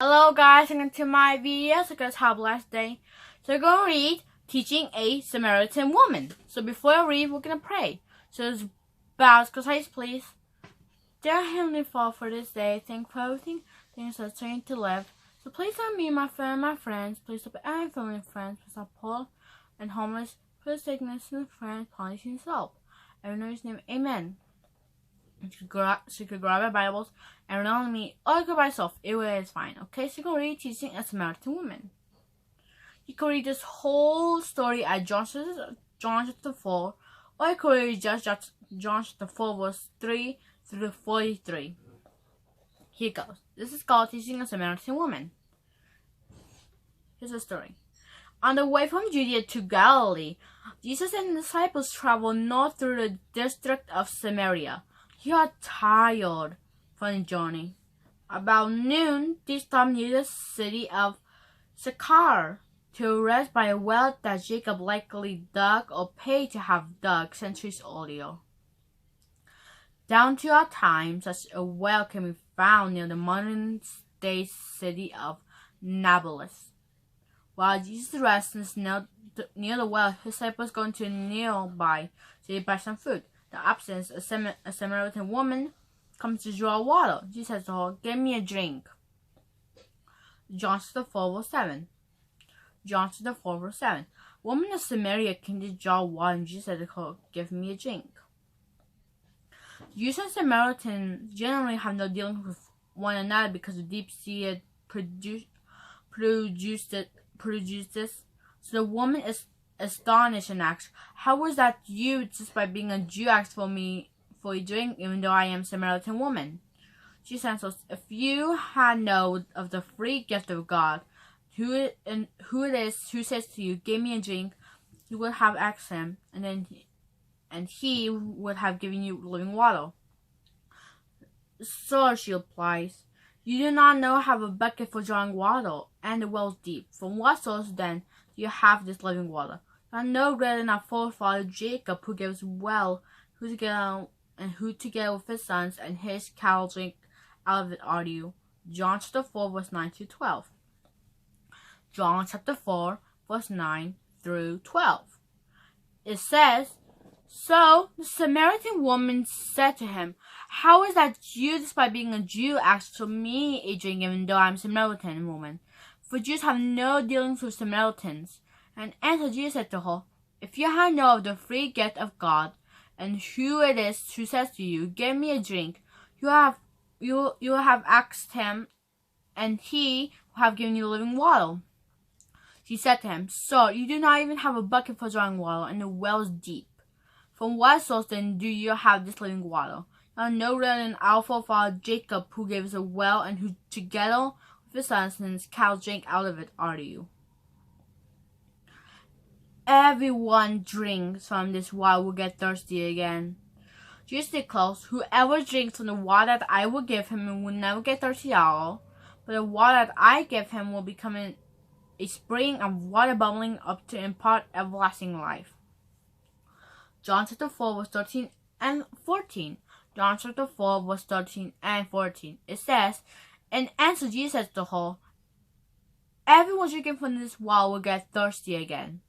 Hello guys, welcome to my video. So guys, have a blessed day. So we're going to read Teaching a Samaritan Woman. So before I read, we're going to pray. So just bow, close eyes please. Dear Heavenly Father, for this day, thank you for everything, things that turn to live. So please help me, my friends. Please help any family and friends. Please help poor and homeless, for sickness and friends, policy and help. In His name, amen. So you could grab our Bibles and read on me or go by yourself. Either way is fine. Okay, so you can read Teaching a Samaritan Woman. You can read this whole story at John chapter 4, or you can read just John chapter 4 verse 3 through 43. Here it goes. This is called Teaching a Samaritan Woman. Here's the story. On the way from Judea to Galilee, Jesus and the disciples traveled north through the district of Samaria. He got tired from the journey. About noon, they stopped near the city of Sychar to rest by a well that Jacob likely dug or paid to have dug centuries earlier. Down to our time, such a well can be found near the modern-day city of Nablus. While Jesus rested near the well, his disciples going to a nearby city to buy some food. The absence, a Samaritan woman comes to draw water. Jesus says to her, "Give me a drink." John chapter 4 verse 7. John chapter 4 verse 7. Woman of Samaria came to draw water, and Jesus said to her, "Give me a drink." Jews and Samaritans generally have no dealings with one another because of deep-seated prejudices. So the woman is astonished and asks, "How is that you, just by being a Jew, ask for me for a drink, even though I am a Samaritan woman?" Jesus answers, "If you had known of the free gift of God, who it is who says to you, 'Give me a drink,' you would have asked him, and he would have given you living water." "Sir," she replies, "you do not know how a bucket for drawing water, and the well is deep. From what source then do you have this living water? You are no greater than our forefather Jacob, who gave us well, who together with his sons and his cattle drink out of it are you." John chapter 4 verse 9 to 12. John chapter 4 verse 9 through 12. It says, "So the Samaritan woman said to him, 'How is that you, despite being a Jew, ask for me a drink, even though I am a Samaritan woman? For Jews have no dealings with Samaritans.' And answered Jesus said to her, 'If you had known of the free gift of God, and who it is who says to you, "Give me a drink," you have asked him, and he will have given you living water.' She said to him, 'Sir, you do not even have a bucket for drawing water, and the well is deep. From what source then do you have this living water? You are no greater than our forefather Jacob, who gave us a well, and who together with his sons and his cows drank out of it are you. Everyone drinks from this well will get thirsty again. Jesus declares, whoever drinks from the water that I will give him will never get thirsty at all, but the water that I give him will become a spring of water bubbling up to impart everlasting life." John chapter 4 verse 13 and 14. John chapter 4 verse 13 and 14. It says, "In answer Jesus said to her, 'Everyone drinking from this well will get thirsty again.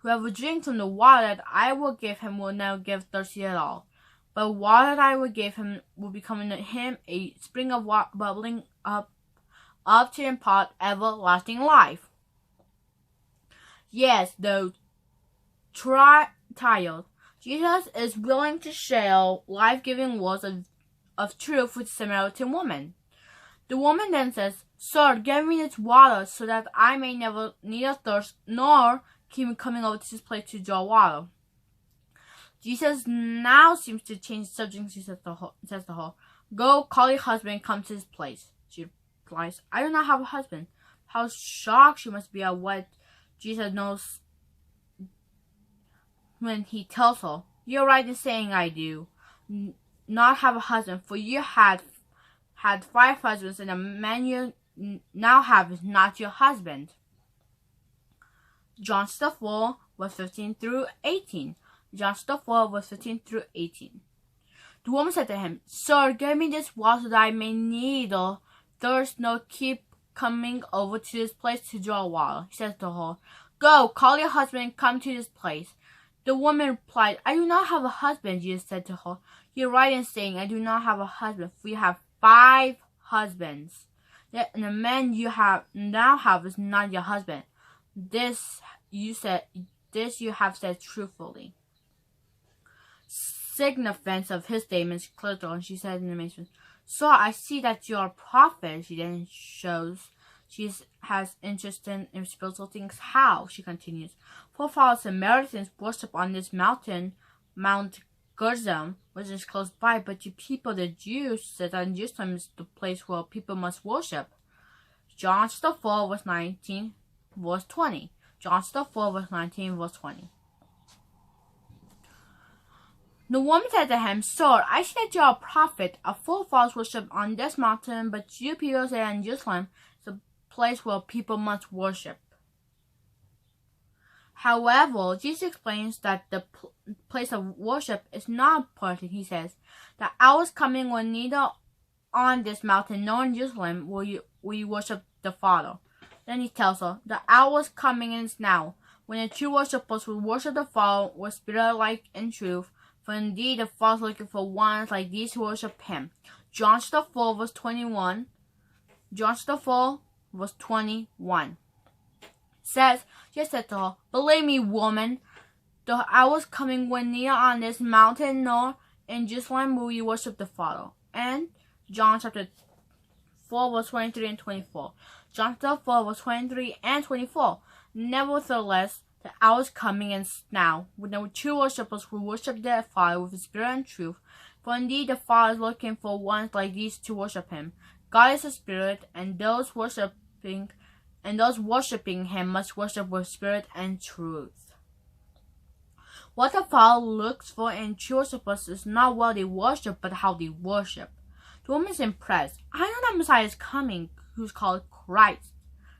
Whoever drinks from the water that I will give him will never get thirsty at all. But the water that I will give him will become in him a spring of water bubbling up to impart everlasting life.'" Yes, though tired, Jesus is willing to share life-giving words of truth with the Samaritan woman. The woman then says, "Sir, give me this water so that I may never neither thirst nor keep coming over to this place to draw water." Jesus now seems to change the subject. He says to her, "Go, call your husband and come to this place." She replies, "I do not have a husband." How shocked she must be at what Jesus knows when he tells her, "You're right in saying I do not have a husband, for you had 5 husbands, and the man you now have is not your husband." John chapter 4 verse 15 through 18. John chapter 4 verse 15 through 18. The woman said to him, "Sir, give me this water so that I may neither thirst nor keep coming over to this place to draw water. He says to her, "Go, call your husband and come to this place." The woman replied, "I do not have a husband." Jesus said to her, "You're right in saying, I do not have a husband, for you have 5 husbands. Yet the man you now have is not your husband. This you have said truthfully." Significance of his statements clear to her, and she said in amazement, "Sir, I see that you are a prophet." She then shows she has interest in spiritual things. "How?" she continues. "Forefathers Samaritans worship on this mountain, Mount Gerizim, which is close by, but you people, the Jews, said that Jerusalem is the place where people must worship." John 4, verse 19, verse 20. John 4, verse 19, verse 20. The woman said to him, "Sir, I see that you are a prophet. Our forefathers worship on this mountain, but you people say that Jerusalem is the place where people must worship." However, Jesus explains that the place of worship is not important. He says, "The hour is coming when neither on this mountain nor in Jerusalem will you worship the Father." Then he tells her, "The hour is coming and is now, when the true worshippers will worship the Father with spirit like in truth. For indeed the Father is looking for ones like these who worship him." John 4, verse 21. John 4, verse 21. Says, Jesus said to her, "Believe me, woman, the hour is coming when neither on this mountain nor in Jerusalem will you worship the Father." And John 4, verse 23 and 24. John 4, verse 23 and 24. "Nevertheless, the hour is coming and is now, when the true worshippers will worship their Father with spirit and truth. For indeed the Father is looking for ones like these to worship him. God is a spirit, and those worshipping him must worship with spirit and truth." What the Father looks for in true worshippers is not what they worship, but how they worship. The woman is impressed. "I know that Messiah is coming, who's called Christ,"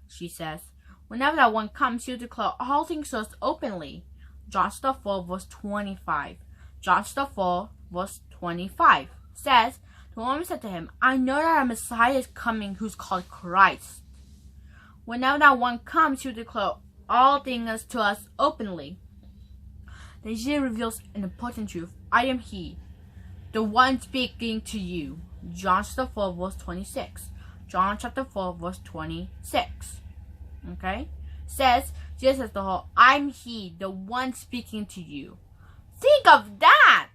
she says. "Whenever that one comes, he'll declare all things to us openly." John 4, verse 25. John 4, verse 25 says, the woman said to him, "I know that a Messiah is coming, who's called Christ. Whenever that one comes, he'll declare all things to us openly." Then Jesus reveals an important truth. "I am he, the one speaking to you." John 4, verse 26. John 4, verse 26. Okay? Says, Jesus says to her, "I'm he, the one speaking to you." Think of that!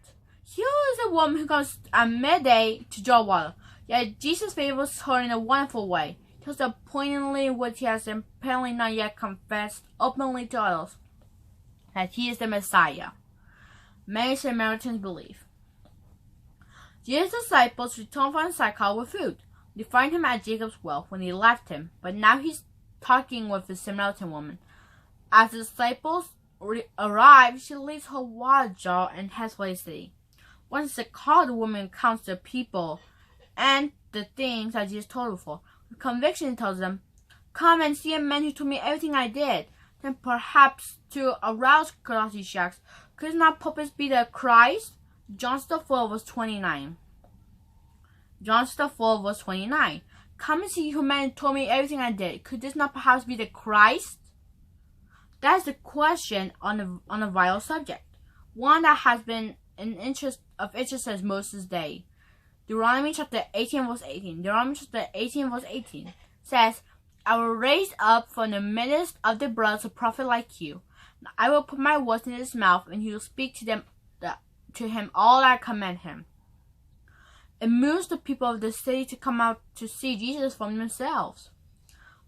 Here is a woman who comes at midday to draw water. Yet Jesus favors her in a wonderful way. He tells her poignantly what he has apparently not yet confessed openly to others, that he is the Messiah. Many Samaritans believe. Jesus' disciples returned from Sychar with food. They find him at Jacob's well when they left him, but now he's talking with the Samaritan woman. As the disciples arrive, she leaves her water jar and heads for the city. Once the car, the woman counts the people and the things that Jesus told her before. With conviction, tells them, "Come and see a man who told me everything I did." Then perhaps to arouse curiosity, she asks, "Could not purpose be the Christ?" John 4, verse 29. John 4, verse 29. "Come and see who man told me everything I did. Could this not perhaps be the Christ?" That is the question on a vital subject, one that has been of interest since Moses' day. Deuteronomy chapter 18, verse 18. Deuteronomy chapter 18, verse 18 says, "I will raise up from the midst of the brothers a prophet like you. And I will put my words in his mouth, and he will speak to him all that I command him." It moves the people of the city to come out to see Jesus for themselves.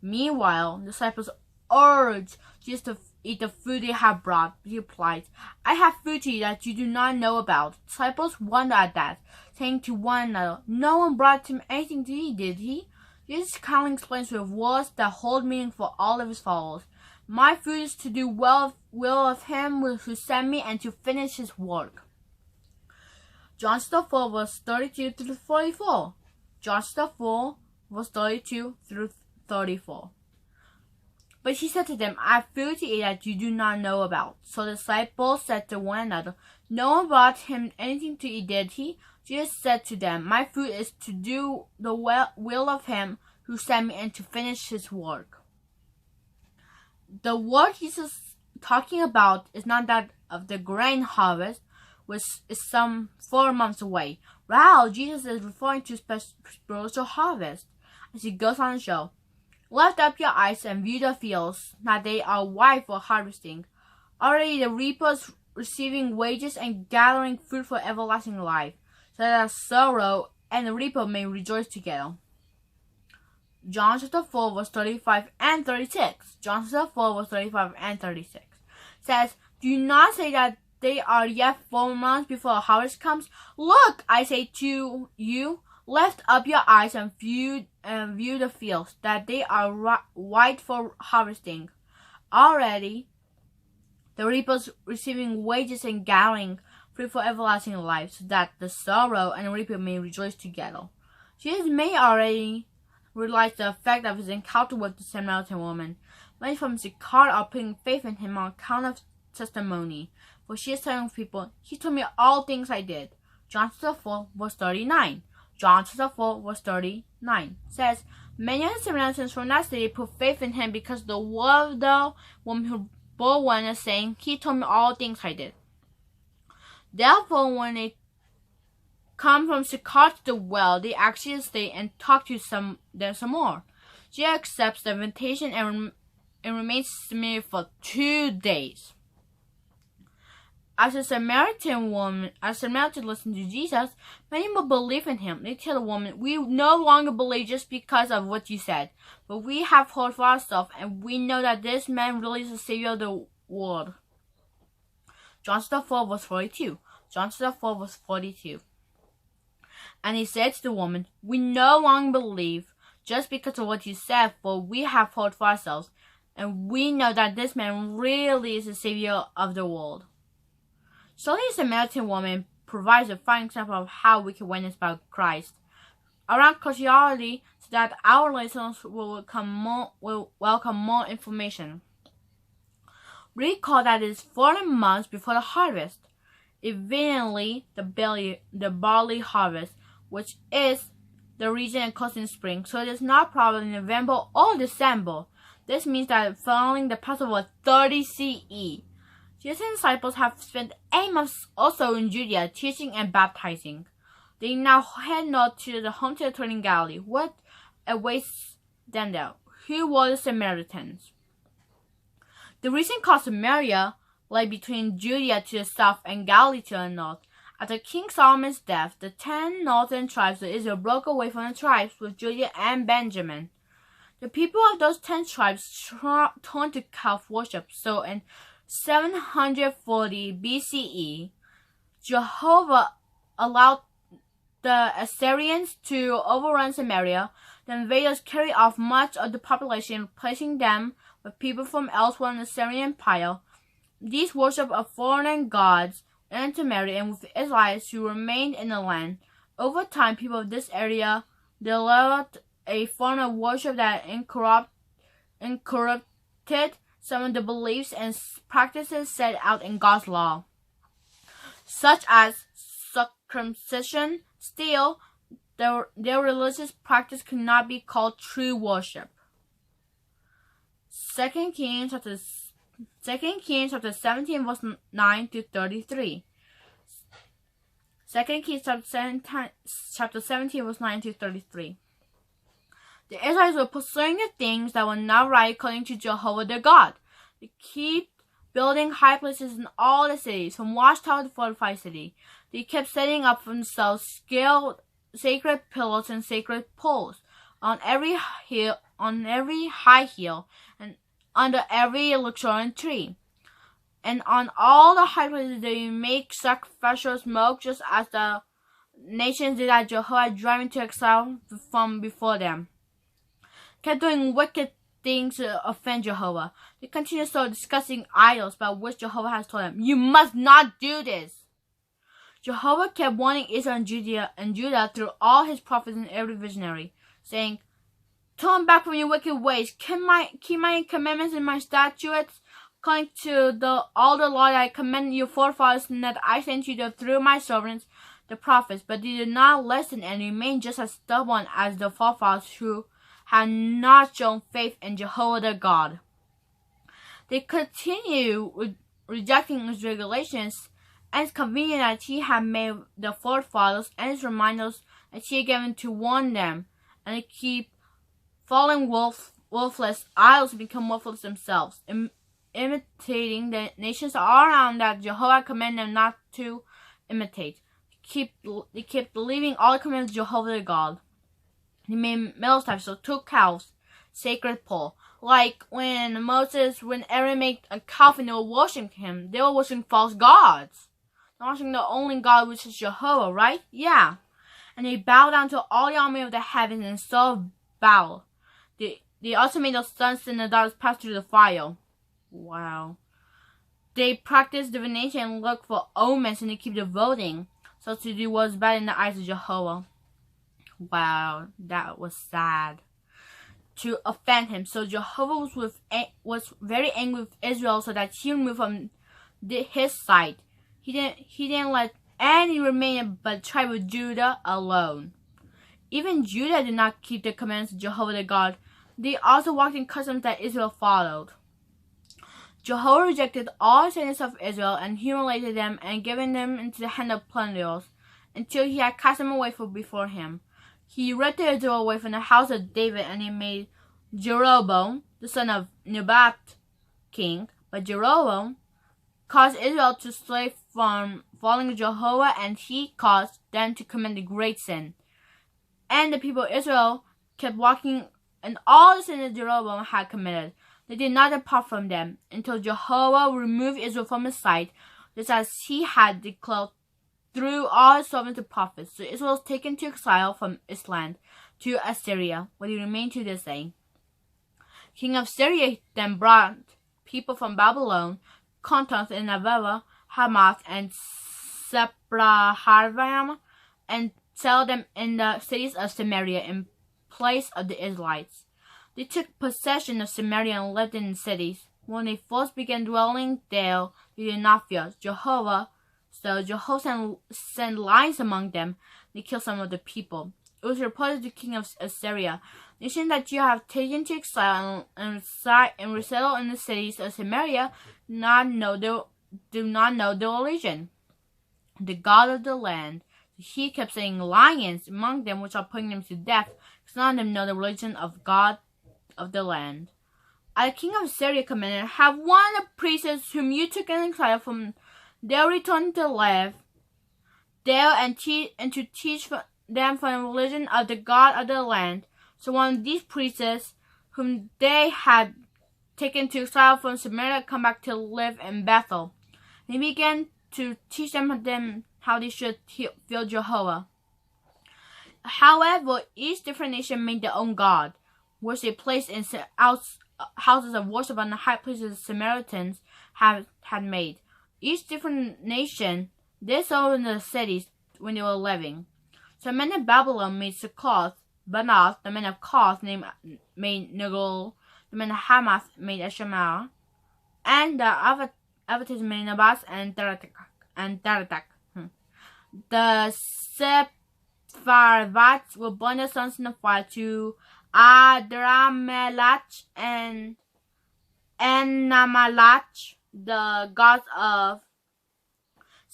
Meanwhile, the disciples urge Jesus to eat the food they have brought. He replies, "I have food to eat that you do not know about." Disciples wonder at that, saying to one another, "No one brought him anything to eat, did he?" Jesus kindly explains with words that hold meaning for all of his followers. "My food is to do will of him who sent me and to finish his work." John 4, verse 32 through 44. John 4, verse 32 through 34. But he said to them, "I have food to eat that you do not know about." So the disciples said to one another, "No one brought him anything to eat, did he?" Jesus said to them, "My food is to do the will of him who sent me and to finish his work. The work Jesus is talking about is not that of the grain harvest, which is some 4 months away. Rather, Jesus is referring to spiritual harvest. As he goes on to show, lift up your eyes and view the fields, that they are white for harvesting. Already the reapers receiving wages and gathering fruit for everlasting life, so that the sower and the reaper may rejoice together. John chapter 4 verse 35 and 36. John chapter 4 verse 35 and 36 says, do not say that they are yet 4 months before the harvest comes. Look, I say to you, lift up your eyes and view the fields, that they are white for harvesting. Already the reapers receiving wages and gathering fruit for everlasting life, so that the sower and the reaper may rejoice together. Jesus may already realize the effect of his encounter with the Samaritan woman. Many from Sychar are putting faith in him on account of testimony. For she is telling people, he told me all things I did. John chapter 4 verse 39. John chapter 4 verse 39 says, many of the Samaritans from that city put faith in him because the word of the woman who bore witness saying, he told me all things I did. Therefore, when they come from Sychar to the well, they actually stay and talk to them some more. She accepts the invitation and remains Samaria for 2 days. As a Samaritan listened to Jesus, many will believe in him. They tell the woman, we no longer believe just because of what you said, but we have heard for ourselves, and we know that this man really is the Savior of the world. John 4 verse 42. John 4 verse 42. And he said to the woman, we no longer believe just because of what you said, for we have heard for ourselves, and we know that this man really is the Savior of the world. So the Samaritan woman provides a fine example of how we can witness about Christ around Christianity, so that our listeners will welcome more information. Recall that it is 40 months before the harvest, evidently the barley harvest, which is the region it occurs in spring, so it is not probably November or December. This means that following the Passover 30 CE. Jesus and disciples have spent 8 months also in Judea, teaching and baptizing. They now head north to the home territory in Galilee. What awaits them there? Who were the Samaritans? The region called Samaria lay between Judea to the south and Galilee to the north. After King Solomon's death, the 10 northern tribes of Israel broke away from the tribes with Judah and Benjamin. The people of those 10 tribes turned to calf worship, so in 740 BCE, Jehovah allowed the Assyrians to overrun Samaria. The invaders carried off much of the population, replacing them with people from elsewhere in the Assyrian Empire. These worshipped of foreign gods and Samaria, and with the Israelites who remained in the land. Over time, people of this area developed a form of worship that incorrupted some of the beliefs and practices set out in God's law, such as circumcision. Still, their religious practice could not be called true worship. 2 Kings chapter 17 verse 9 to 33. 2 Kings chapter 17 verse 9 to 33. The Israelites were pursuing the things that were not right according to Jehovah their God. They kept building high places in all the cities, from watchtower to fortified city. They kept setting up for themselves skilled sacred pillars and sacred poles on every high hill, and under every luxuriant tree. And on all the high places they make sacrificial smoke, just as the nations did that Jehovah had driven to exile from before them. Kept doing wicked things to offend Jehovah. They continued so discussing idols, about which Jehovah has told them, you must not do this. Jehovah kept warning Israel and Judah through all his prophets and every visionary, saying, turn back from your wicked ways, keep my commandments and my statutes, according to all the law that I commanded your forefathers, and that I sent you to through my servants, the prophets. But they did not listen and remained just as stubborn as the forefathers who had not shown faith in Jehovah their God. They continue rejecting his regulations, and it's convenient that he had made the forefathers and his reminders that he had given to warn them, and they keep following worthless idols and become worthless themselves, imitating the nations all around that Jehovah commanded them not to imitate. They keep believing all the commands of Jehovah their God. He made metal types, so 2 cows, sacred pole. Like when Aaron made a calf and they were worshiping him, they were worshiping false gods. They're worshiping the only God, which is Jehovah, right? Yeah. And they bow down to all the army of the heavens and serve Baal. They also made the sons and the daughters pass through the fire. Wow. They practice divination and look for omens, and they keep devoting so to do what is bad in the eyes of Jehovah. Wow, that was sad. To offend him. So Jehovah was very angry with Israel, so that he removed from his side. He didn't let any remain but the tribe of Judah alone. Even Judah did not keep the commandments of Jehovah their God. They also walked in customs that Israel followed. Jehovah rejected all the descendants of Israel and humiliated them and given them into the hand of plunderers until he had cast them away from before him. He ripped Israel away from the house of David, and he made Jeroboam, the son of Nebat, king. But Jeroboam caused Israel to stray from following Jehovah, and he caused them to commit a great sin. And the people of Israel kept walking in all the sins that Jeroboam had committed. They did not depart from them until Jehovah removed Israel from his sight, just as he had declared through all his servants and prophets. So Israel was taken to exile from his land to Assyria, where he remained to this day. King of Syria then brought people from Babylon, Contos and Nineveh, Hamath and Sepraharvaim, and settled them in the cities of Samaria in place of the Israelites. They took possession of Samaria and lived in the cities. When they first began dwelling there, they did not fear Jehovah. So Jehovah sent lions among them. They killed some of the people. It was reported to the king of Assyria, nation that you have taken to exile and resettle in the cities of Samaria do not know their religion, the God of the land. He kept saying lions among them, which are putting them to death, because none of them know the religion of God of the land. The king of Syria commanded, have one of the priests whom you took in exile from there return to live there and to teach them from the religion of the God of the land. So one of these priests whom they had taken to exile from Samaria come back to live in Bethel. They began to teach them how they should fear Jehovah. However, each different nation made their own god, which they placed in houses of worship on the high places the Samaritans had made. Each different nation did so in the cities when they were living. So men of Babylon made Succoth, Banath, the men of Koth made Nagul, the men of Hamath made Eshemah, and the Avatis made Nabas and Taratak. The Sepharvites will burn their sons in the fire to Adramelech and Namalach, the gods of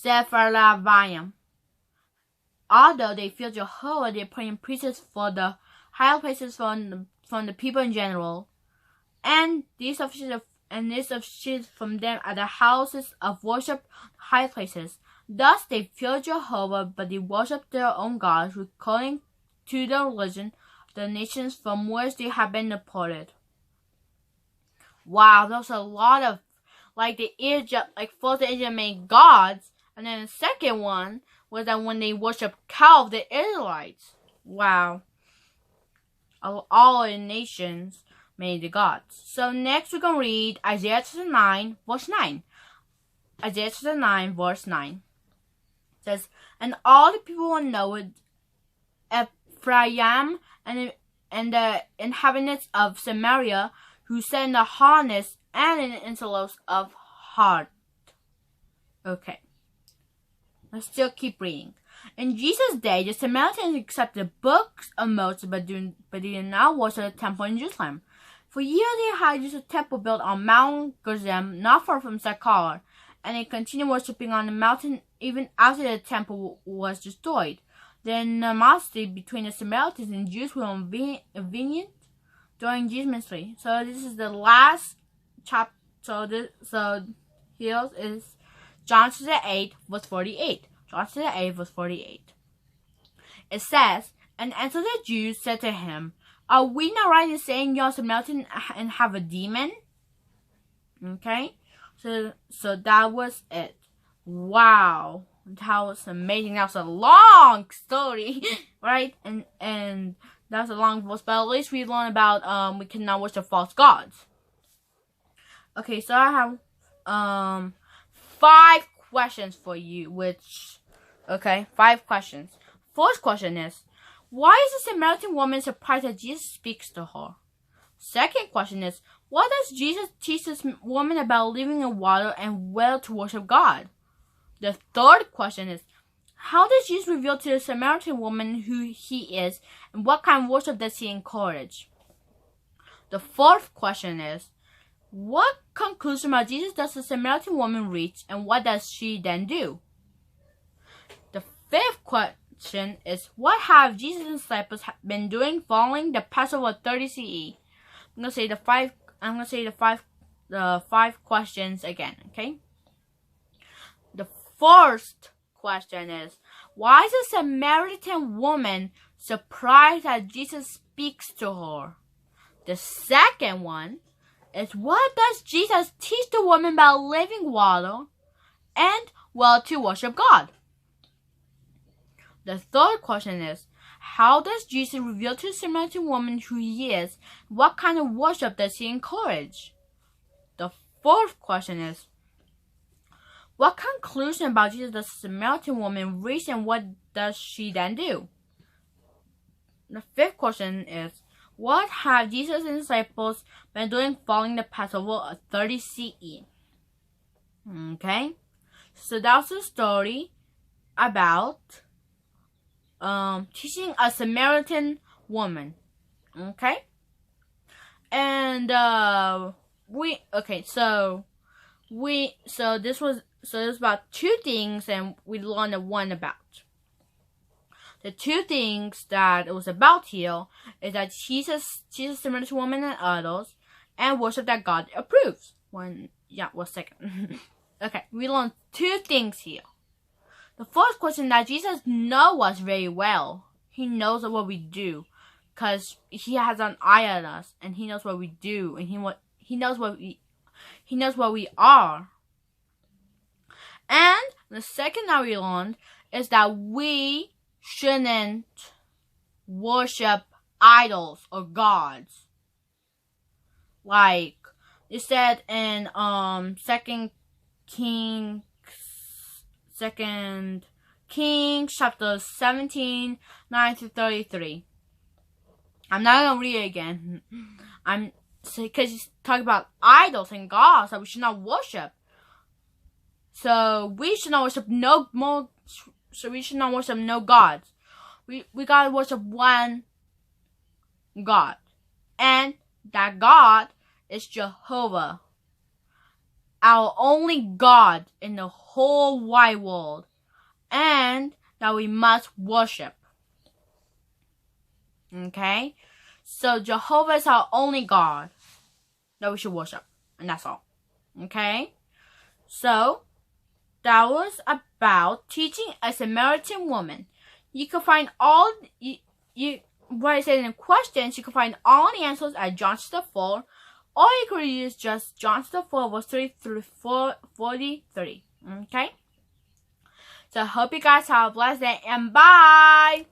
Sepharvaim. Although they fear Jehovah, they appoint priests for the higher places from the people in general, and these officials from them at the houses of worship, high places. Thus they fear Jehovah, but they worship their own gods, according to the religion of the nations from which they have been deported. Wow, there's a lot of first the Egypt made gods, and then the second one was that when they worship cow, the Israelites. Wow. All the nations made the gods. So next we're going to read Isaiah chapter 9, verse 9. Isaiah chapter 9, verse 9. It says, and all the people will know it, Ephraim and the inhabitants of Samaria, who sat in the harness and in the interlopes of heart. Okay. Let's still keep reading. In Jesus' day, the Samaritans accepted books of Moses, but did not worship the temple in Jerusalem. For years they had used a temple built on Mount Gerizim, not far from Sychar, and they continued worshiping on the mountain even after the temple was destroyed. The animosity between the Samaritans and Jews were convenient during Jesus' ministry. So this is the last chapter. So here is John 8, verse 48. John 8, verse 48. It says, "And answered the Jews said to him, Are we not right in saying you're a Samaritan and have a demon?" Okay, so that was it. Wow, that was amazing. That was a long story, right? And that was a long verse, but at least we learned about we cannot worship false gods. Okay, so I have 5 questions for you, okay, 5 questions. First question is, why is the Samaritan woman surprised that Jesus speaks to her? Second question is, what does Jesus teach this woman about living in water and where to worship God? The third question is, how does Jesus reveal to the Samaritan woman who he is, and what kind of worship does he encourage? The fourth question is, what conclusion about Jesus does the Samaritan woman reach, and what does she then do? The fifth question is, what have Jesus' disciples been doing following the Passover 30 CE? I'm gonna say the five questions again. Okay. The first question is, why is the Samaritan woman surprised that Jesus speaks to her? The second one is, what does Jesus teach the woman about living water and where to worship God? The third question is, how does Jesus reveal to the Samaritan woman who he is? What kind of worship does he encourage? The fourth question is, what conclusion about Jesus does the Samaritan woman reach, and what does she then do? The fifth question is, what have Jesus and disciples been doing following the Passover 30 CE? Okay, so that's the story about teaching a Samaritan woman. Okay, and this was about 2 things, and we learned one about. The 2 things that it was about here is that Jesus Samaritan woman and others, and worship that God approves. One second. Okay, we learned 2 things here. The first question, that Jesus knows us very well. He knows what we do, because he has an eye on us, and he knows what we do, and he knows what we are. And the second that we learned is that we shouldn't worship idols or gods. Like it said in 2 Kings chapter 17, 9-33. I'm not gonna read it again. Because he's talking about idols and gods that we should not worship. So we should not worship no gods. We gotta worship one God. And that God is Jehovah. Our only God in the whole wide world. And that we must worship. Okay? So Jehovah is our only God that we should worship. And that's all. Okay? So that was about teaching a Samaritan woman. You can find all what I said in the questions. You can find all the answers at John 4, or you could use just John 4 verse 43. Okay. So I hope you guys have a blessed day, and bye.